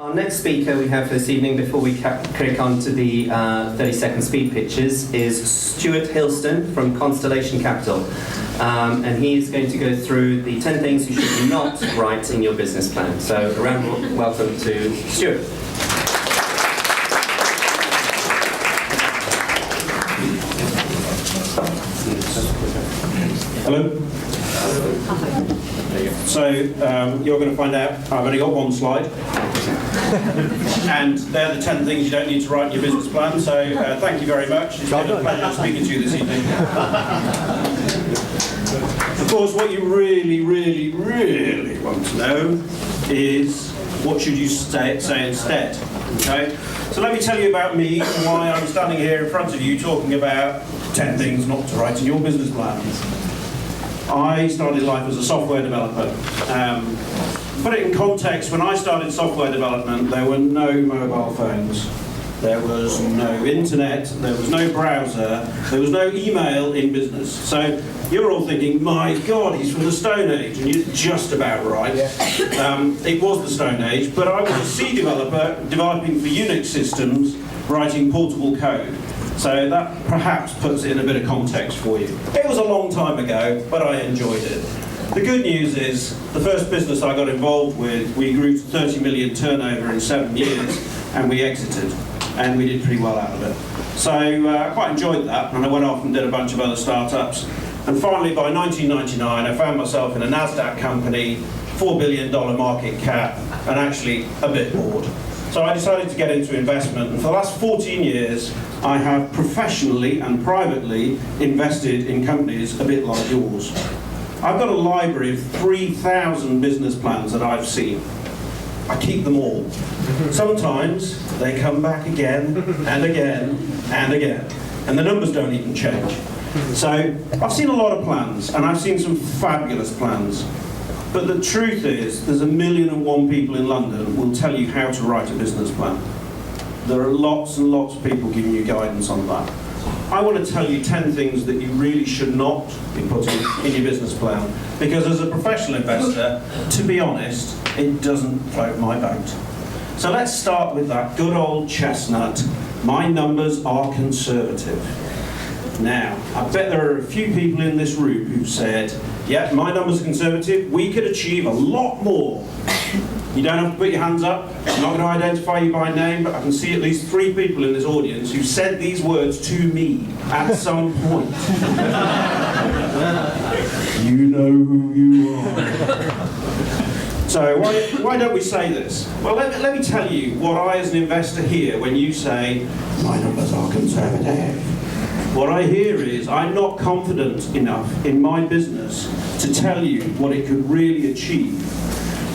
Our next speaker we have this evening, before we click on to the 30-second speed pitches, is Stuart Hillston from Constellation Capital. And he's going to go through the 10 things you should not write in your business plan. So a round of welcome to Stuart. Hello. So you're going to find out I've only got one slide, and they're the 10 things you don't need to write in your business plan. So thank you very much. It's been a pleasure speaking to you this evening. Of course, what you really want to know is what should you say instead. Okay. So let me tell you about me and why I'm standing here in front of you talking about 10 things not to write in your business plans. I started life as a software developer. Put it in context, when I started software development, there were no mobile phones. There was no internet, there was no browser, there was no email in business. So you're all thinking, my God, he's from the Stone Age, and you're just about right. It was the Stone Age, but I was a C developer developing for Unix systems, writing portable code. So that perhaps puts it in a bit of context for you. It was a long time ago, but I enjoyed it. The good news is, the first business I got involved with, we grew to 30 million turnover in 7 years, and we exited, and we did pretty well out of it. So I quite enjoyed that, and I went off and did a bunch of other startups. And finally, by 1999, I found myself in a NASDAQ company, $4 billion market cap, and actually a bit bored. So I decided to get into investment, and for the last 14 years, I have professionally and privately invested in companies a bit like yours. I've got a library of 3,000 business plans that I've seen. I keep them all. Sometimes they come back again and again and again, and the numbers don't even change. So I've seen a lot of plans, and I've seen some fabulous plans. But the truth is, there's 1,000,001 people in London who will tell you how to write a business plan. There are lots and lots of people giving you guidance on that. I want to tell you 10 things that you really should not be putting in your business plan, because as a professional investor, to be honest, it doesn't float my boat. So let's start with that good old chestnut. My numbers are conservative. Now, I bet there are a few people in this room who've said, yeah, my numbers are conservative, we could achieve a lot more. You don't have to put your hands up. I'm not going to identify you by name, but I can see at least 3 people in this audience who said these words to me at some point. You know who you are. So why don't we say this? Well, let me tell you what I as an investor hear when you say, my numbers are conservative. What I hear is, I'm not confident enough in my business to tell you what it could really achieve.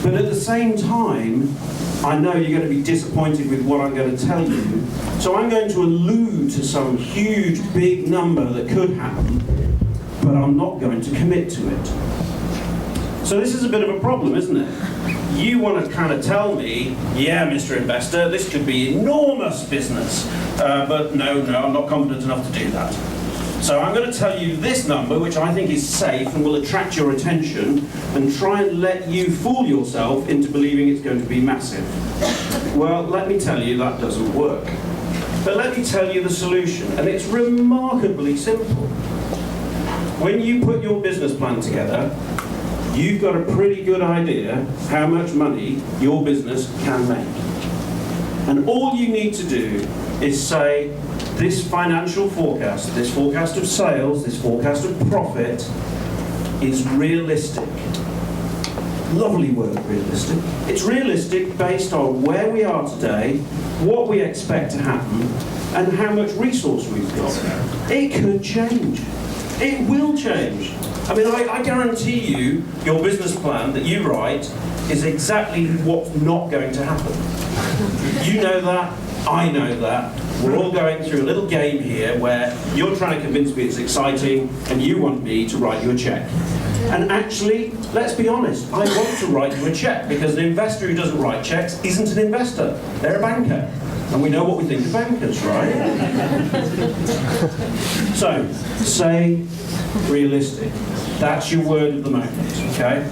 But at the same time, I know you're going to be disappointed with what I'm going to tell you. So I'm going to allude to some huge, big number that could happen, but I'm not going to commit to it. So this is a bit of a problem, isn't it? You want to kind of tell me, yeah, Mr. Investor, this could be enormous business, but no, I'm not confident enough to do that. So I'm going to tell you this number, which I think is safe and will attract your attention, and try and let you fool yourself into believing it's going to be massive. Well, let me tell you, that doesn't work. But let me tell you the solution, and it's remarkably simple. When you put your business plan together, you've got a pretty good idea how much money your business can make. And all you need to do is say, this financial forecast, this forecast of sales, this forecast of profit is realistic. Lovely word, realistic. It's realistic based on where we are today, what we expect to happen, and how much resource we've got. It could change. It will change. I mean, I guarantee you, your business plan that you write is exactly what's not going to happen. You know that, I know that. We're all going through a little game here where you're trying to convince me it's exciting and you want me to write you a check. And actually, let's be honest, I want to write you a check, because an investor who doesn't write checks isn't an investor, they're a banker. And we know what we think of bankers, right? So, say realistic. That's your word of the moment, okay?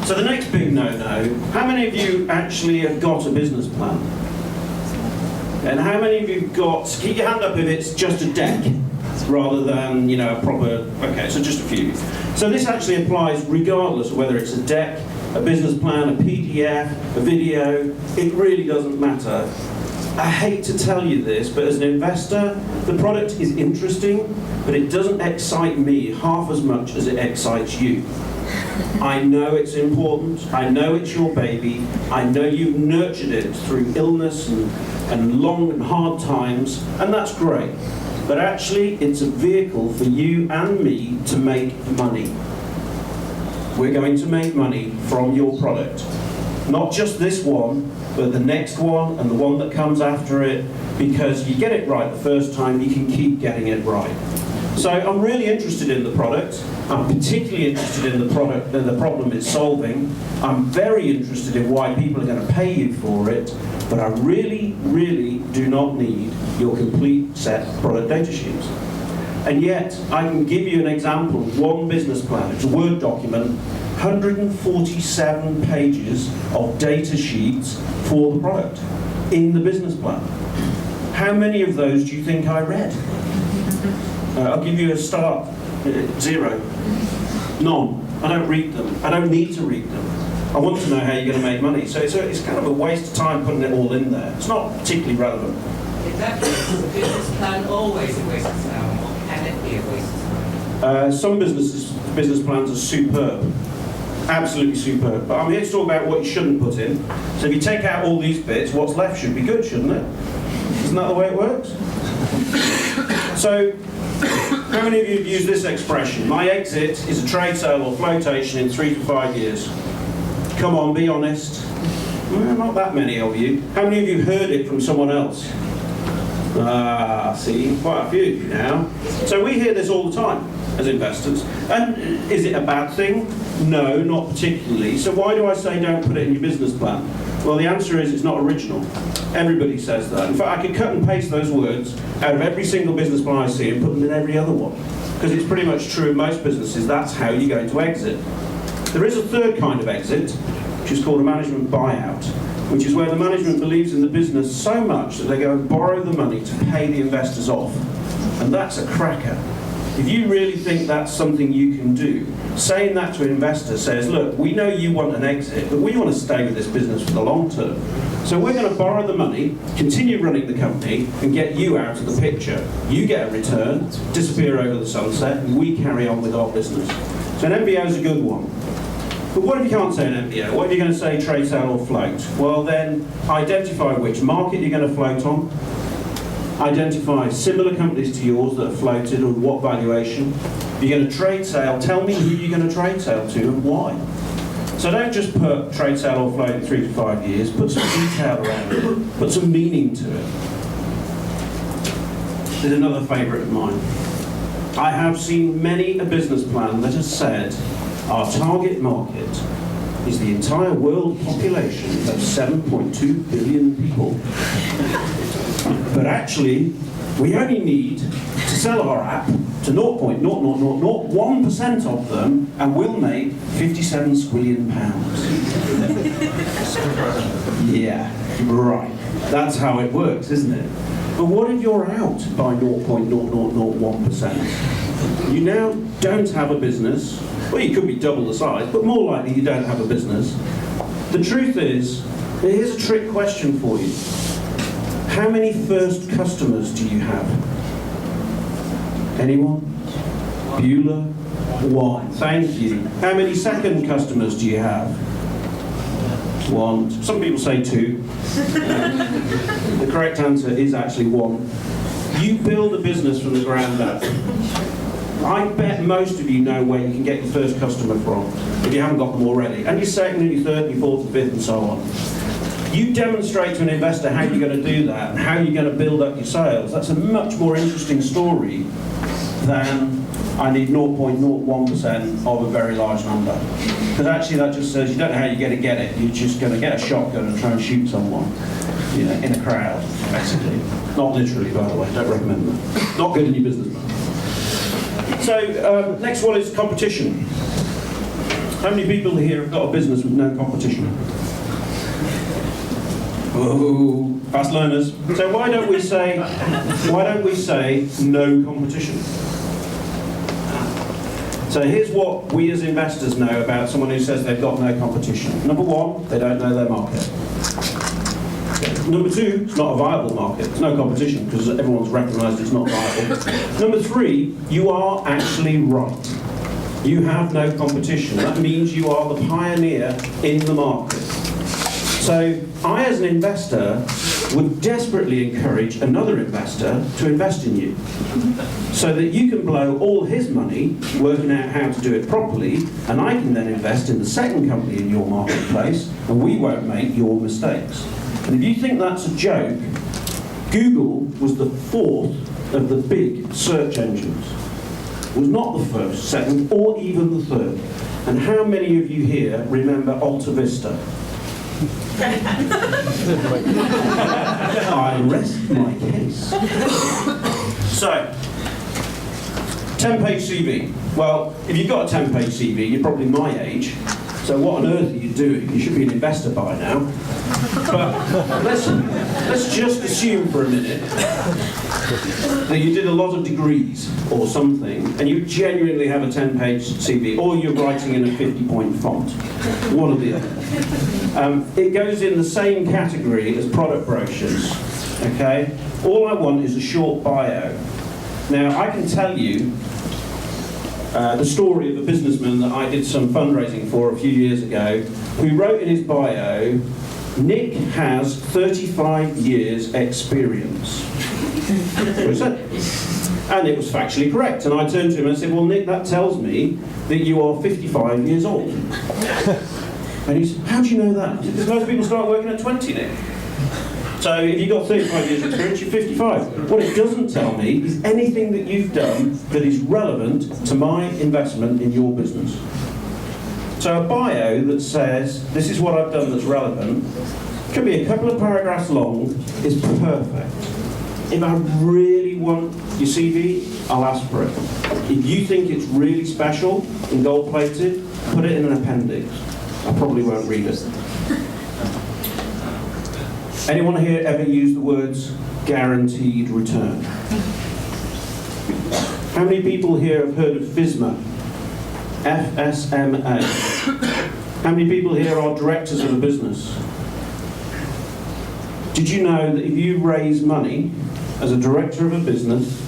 So the next big no-no, how many of you actually have got a business plan? And how many of you got, keep your hand up if it's just a deck, rather than, you know, a proper, okay, so just a few. So this actually applies regardless of whether it's a deck, a business plan, a PDF, a video, it really doesn't matter. I hate to tell you this, but as an investor, the product is interesting, but it doesn't excite me half as much as it excites you. I know it's important, I know it's your baby, I know you've nurtured it through illness and long and hard times, and that's great. But actually, it's a vehicle for you and me to make money. We're going to make money from your product. Not just this one, but the next one and the one that comes after it, because you get it right the first time, you can keep getting it right. So I'm really interested in the product. I'm particularly interested in the product and the problem it's solving. I'm very interested in why people are going to pay you for it, but I really, really do not need your complete set of product data sheets. And yet, I can give you an example of one business plan. It's a Word document, 147 pages of data sheets for the product in the business plan. How many of those do you think I read? I'll give you a start. 0. None. I don't read them. I don't need to read them. I want to know how you're going to make money. So it's kind of a waste of time putting it all in there. It's not particularly relevant. Exactly. Is the business plan always a waste of time, or can it be a waste of time? Some business plans are superb. Absolutely superb. But I'm here to talk about what you shouldn't put in. So if you take out all these bits, what's left should be good, shouldn't it? Isn't that the way it works? So, how many of you have used this expression? My exit is a trade sale or flotation in 3 to 5 years. Come on, be honest. Well, not that many of you. How many of you heard it from someone else? See, quite a few of you now. So we hear this all the time as investors. And is it a bad thing? No, not particularly. So why do I say don't put it in your business plan? Well, the answer is it's not original. Everybody says that. In fact, I could cut and paste those words out of every single business plan I see and put them in every other one. Because it's pretty much true in most businesses, that's how you're going to exit. There is a third kind of exit, which is called a management buyout, which is where the management believes in the business so much that they go and borrow the money to pay the investors off. And that's a cracker. If you really think that's something you can do, saying that to an investor says, look, we know you want an exit, but we want to stay with this business for the long term. So we're going to borrow the money, continue running the company, and get you out of the picture. You get a return, disappear over the sunset, and we carry on with our business. So an MBO is a good one. But what if you can't say an MBO? What if you're going to say trade sale or float? Well then, identify which market you're going to float on. Identify similar companies to yours that are floated and what valuation. If you're going to trade sale, tell me who you're going to trade sale to and why. So don't just put trade sale or float in 3 to 5 years, put some detail around it, put some meaning to it. There's another favourite of mine. I have seen many a business plan that has said our target market is the entire world population of 7.2 billion people. But actually, we only need to sell our app to 0.0001% of them, and we'll make 57 squillion pounds. Yeah, right. That's how it works, isn't it? But what if you're out by 0.0001%? You now don't have a business. Well, you could be double the size, but more likely you don't have a business. The truth is, here's a trick question for you. How many first customers do you have? Anyone? Bueller? 1. Thank you. How many second customers do you have? 1. Some people say 2. The correct answer is actually 1. You build a business from the ground up. I bet most of you know where you can get your first customer from, if you haven't got them already. And your second, and your third, and your fourth, and fifth, and so on. You demonstrate to an investor how you're going to do that, and how you're going to build up your sales. That's a much more interesting story than I need 0.01% of a very large number. Because actually that just says you don't know how you're going to get it. You're just going to get a shotgun and try and shoot someone, you know, in a crowd, basically. Not literally, by the way. Don't recommend that. Not good in your business plan. So next one is competition. How many people here have got a business with no competition? Oh, fast learners. So why don't we say no competition? So here's what we as investors know about someone who says they've got no competition. Number one, they don't know their market. Number two, it's not a viable market. There's no competition because everyone's recognised it's not viable. Number three, you are actually right. You have no competition. That means you are the pioneer in the market. So I, as an investor, would desperately encourage another investor to invest in you so that you can blow all his money working out how to do it properly, and I can then invest in the second company in your marketplace, and we won't make your mistakes. And if you think that's a joke, Google was the fourth of the big search engines. It was not the first, second, or even the third. And how many of you here remember Alta Vista? I rest my case. So, 10-page CV. Well, if you've got a 10-page CV, you're probably my age. So what on earth are you doing? You should be an investor by now. But let's just assume for a minute that you did a lot of degrees or something, and you genuinely have a 10-page CV, or you're writing in a 50-point font. One or the other. It goes in the same category as product brochures. Okay? All I want is a short bio. Now, I can tell you the story of a businessman that I did some fundraising for a few years ago, who wrote in his bio, Nick has 35 years experience. That's what he said. And it was factually correct. And I turned to him and I said, well, Nick, that tells me that you are 55 years old. And he said, how do you know that? Because most people start working at 20, Nick. So if you've got 35 years experience, you're 55. What it doesn't tell me is anything that you've done that is relevant to my investment in your business. So a bio that says, this is what I've done that's relevant, could be a couple of paragraphs long, is perfect. If I really want your CV, I'll ask for it. If you think it's really special and gold-plated, put it in an appendix. I probably won't read it. Anyone here ever use the words guaranteed return? How many people here have heard of FSMA? FSMA. How many people here are directors of a business? Did you know that if you raise money as a director of a business,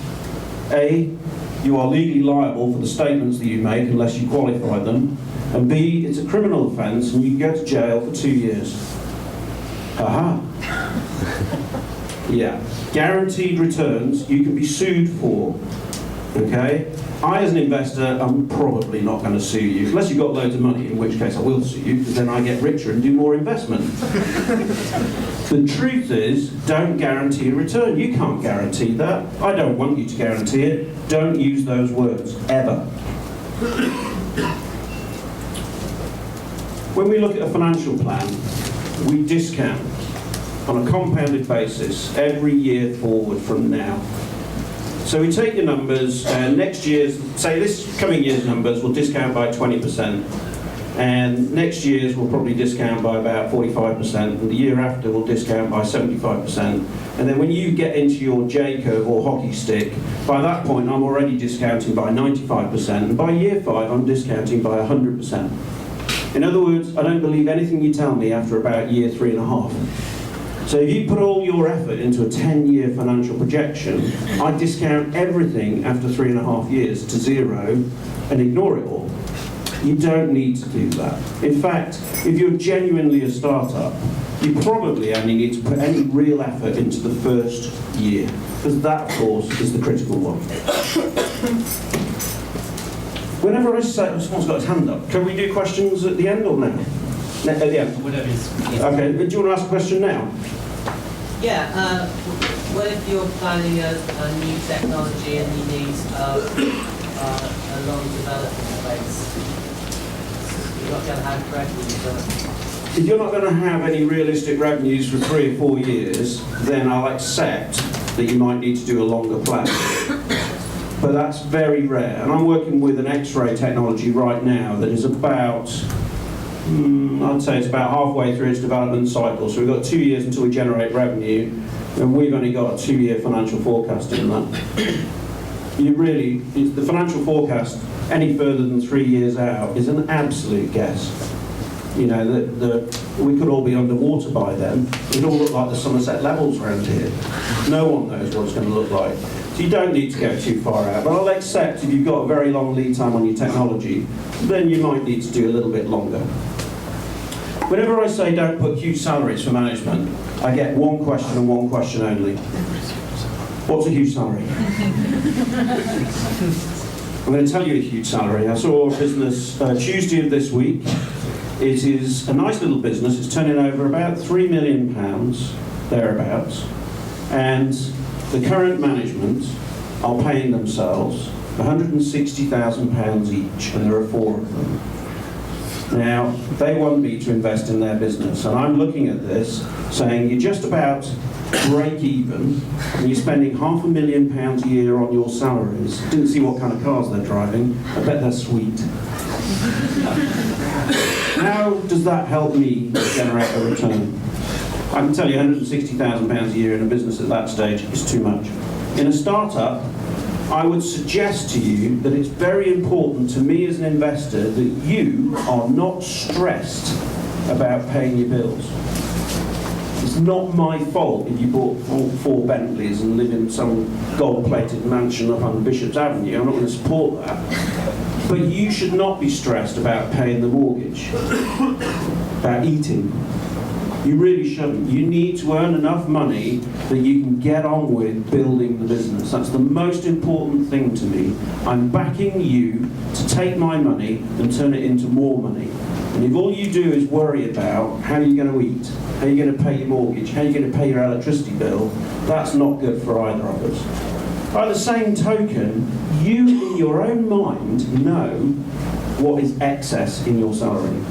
A, you are legally liable for the statements that you make unless you qualify them, and B, it's a criminal offence and you can go to jail for 2 years. Aha. Yeah. Guaranteed returns you can be sued for. Okay? I, as an investor, I'm probably not going to sue you, unless you've got loads of money, in which case I will sue you, because then I get richer and do more investment. The truth is, don't guarantee a return. You can't guarantee that. I don't want you to guarantee it. Don't use those words, ever. When we look at a financial plan, we discount on a compounded basis every year forward from now. So we take your numbers, and next year's, say this coming year's numbers will discount by 20%, and next year's will probably discount by about 45%, and the year after will discount by 75%. And then when you get into your J-curve or hockey stick, by that point I'm already discounting by 95%, and by year 5 I'm discounting by 100%. In other words, I don't believe anything you tell me after about year 3.5. So if you put all your effort into a 10-year financial projection, I discount everything after 3.5 years to 0 and ignore it all. You don't need to do that. In fact, if you're genuinely a startup, you probably only need to put any real effort into the first year, because that, of course, is the critical one. Whenever I say, someone's got his hand up, can we do questions at the end or now? At the end? Whatever is. Okay, do you want to ask a question now? Yeah, what if you're planning a new technology and you need a long development phase? You're not going to have revenues. If you're not going to have any realistic revenues for 3 or 4 years, then I'll accept that you might need to do a longer plan. but that's very rare. And I'm working with an X-ray technology right now that is about, I'd say it's about halfway through its development cycle. So we've got 2 years until we generate revenue, and we've only got a 2-year financial forecast in that. The financial forecast any further than 3 years out is an absolute guess. You know, we could all be underwater by then. It'd all look like the Somerset levels around here. No one knows what it's going to look like. So you don't need to go too far out. But I'll accept if you've got a very long lead time on your technology, then you might need to do a little bit longer. Whenever I say don't put huge salaries for management, I get one question and one question only. What's a huge salary? I'm going to tell you a huge salary. I saw a business Tuesday of this week. It is a nice little business. It's turning over about £3 million, thereabouts. And the current management are paying themselves £160,000 each, and there are 4 of them. Now, they want me to invest in their business, and I'm looking at this saying you're just about break even, and you're spending £500,000 a year on your salaries. Didn't see what kind of cars they're driving. I bet they're sweet. How does that help me generate a return? I can tell you £160,000 a year in a business at that stage is too much. In a startup, I would suggest to you that it's very important to me as an investor that you are not stressed about paying your bills. It's not my fault if you bought 4 Bentleys and live in some gold-plated mansion up on Bishop's Avenue. I'm not going to support that. But you should not be stressed about paying the mortgage, about eating. You really shouldn't. You need to earn enough money that you can get on with building the business. That's the most important thing to me. I'm backing you to take my money and turn it into more money. And if all you do is worry about how you're going to eat, how you're going to pay your mortgage, how you're going to pay your electricity bill, that's not good for either of us. By the same token, you in your own mind know what is excess in your salary.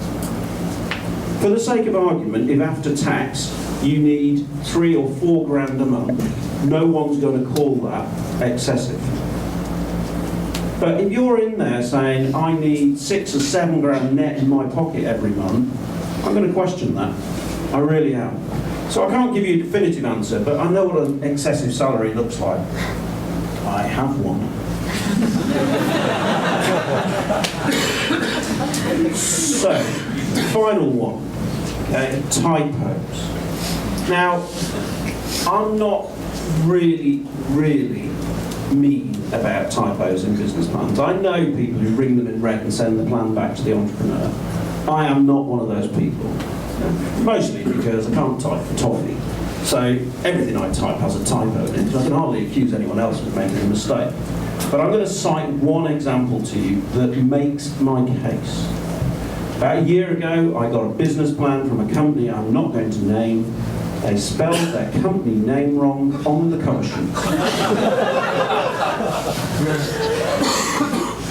For the sake of argument, if after tax you need 3 or 4 grand a month, no one's going to call that excessive. But if you're in there saying, I need 6 or 7 grand net in my pocket every month, I'm going to question that. I really am. So I can't give you a definitive answer, but I know what an excessive salary looks like. I have one. So, final one. Okay, typos. Now, I'm not really mean about typos in business plans. I know people who ring them in red and send the plan back to the entrepreneur. I am not one of those people. Mostly because I can't type for toffee. So everything I type has a typo in it. I can hardly accuse anyone else of making a mistake. But I'm going to cite one example to you that makes my case. About a year ago, I got a business plan from a company I'm not going to name. They spelled their company name wrong on the cover sheet.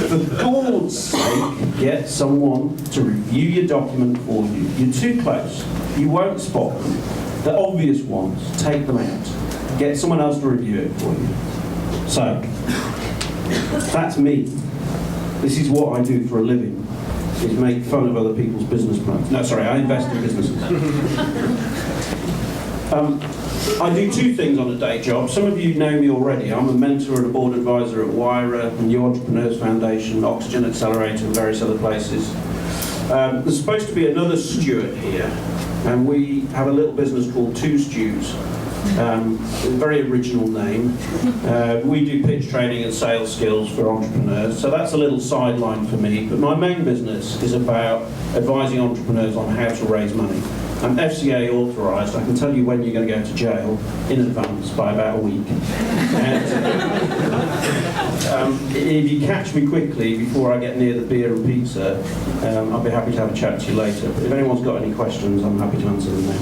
For God's sake, get someone to review your document for you. You're too close. You won't spot them. The obvious ones, take them out. Get someone else to review it for you. So, that's me. This is what I do for a living, is make fun of other people's business plans. No, sorry, I invest in businesses. I do 2 things on a day job. Some of you know me already. I'm a mentor and a board advisor at Wyra, New Entrepreneurs Foundation, Oxygen Accelerator, and various other places. There's supposed to be another Stuart here, and we have a little business called Two Stews. A very original name. We do pitch training and sales skills for entrepreneurs, so that's a little sideline for me. But my main business is about advising entrepreneurs on how to raise money. I'm FCA authorised. I can tell you when you're going to go to jail in advance by about a week. And, if you catch me quickly before I get near the beer and pizza, I'll be happy to have a chat to you later. But if anyone's got any questions, I'm happy to answer them now.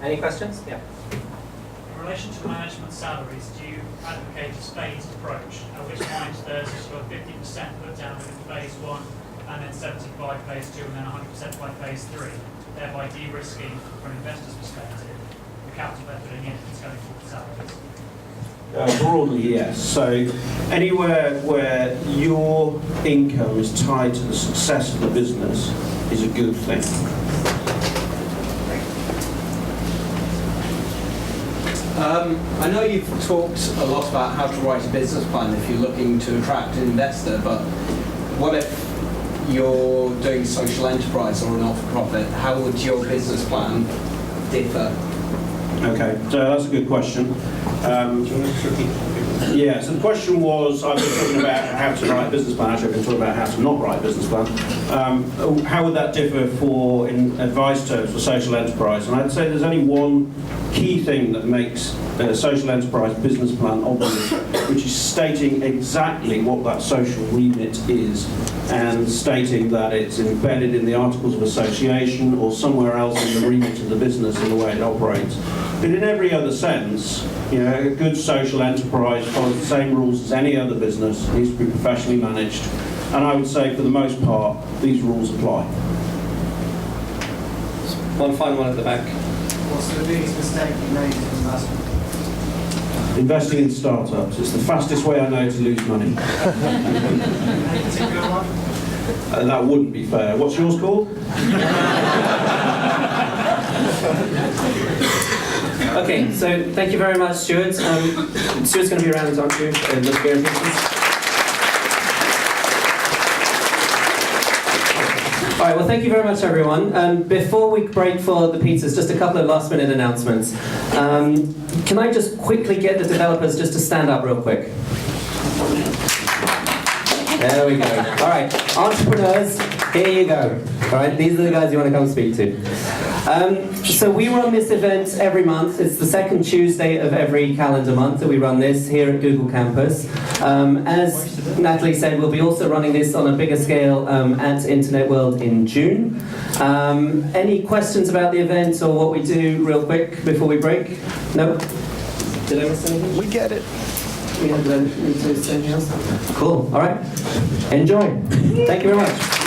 Any questions? Yeah. In relation to management salaries, do you advocate a phased approach, at which point there's a sort of 50% put down within phase 1, and then 75 phase 2, and then 100% by phase 3, thereby de-risking from an investor's perspective the capital they're putting in if it's going for salaries? Broadly, yes. So anywhere where your income is tied to the success of the business is a good thing. I know you've talked a lot about how to write a business plan if you're looking to attract an investor, but what if you're doing social enterprise or a not-for-profit? How would your business plan differ? Okay, so that's a good question. Yeah, so the question was, I've been talking about how to write a business plan, actually I've been talking about how to not write a business plan. How would that differ in advice terms for social enterprise? And I'd say there's only one key thing that makes a social enterprise business plan obvious, which is stating exactly what that social remit is and stating that it's embedded in the Articles of Association or somewhere else in the remit of the business and the way it operates. But in every other sense, you know, a good social enterprise follows the same rules as any other business, needs to be professionally managed, and I would say for the most part, these rules apply. One final one at the back. What's the biggest mistake you made in investment? Investing in startups, it's the fastest way I know to lose money. Any particular one? That wouldn't be fair. What's yours called? Okay, so thank you very much, Stuart. Stuart's going to be around, aren't you? Let's go and All right, well, thank you very much, everyone. Before we break for the pizzas, just a couple of last-minute announcements. Can I just quickly get the developers just to stand up real quick? There we go. All right, entrepreneurs, here you go. All right, these are the guys you want to come speak to. So we run this event every month. It's the second Tuesday of every calendar month that we run this here at Google Campus. As Natalie said, we'll be also running this on a bigger scale at Internet World in June. Any questions about the event or what we do real quick before we break? No? Did I miss anything? We get it. We have to say anything else? Cool. All right. Enjoy. Thank you very much.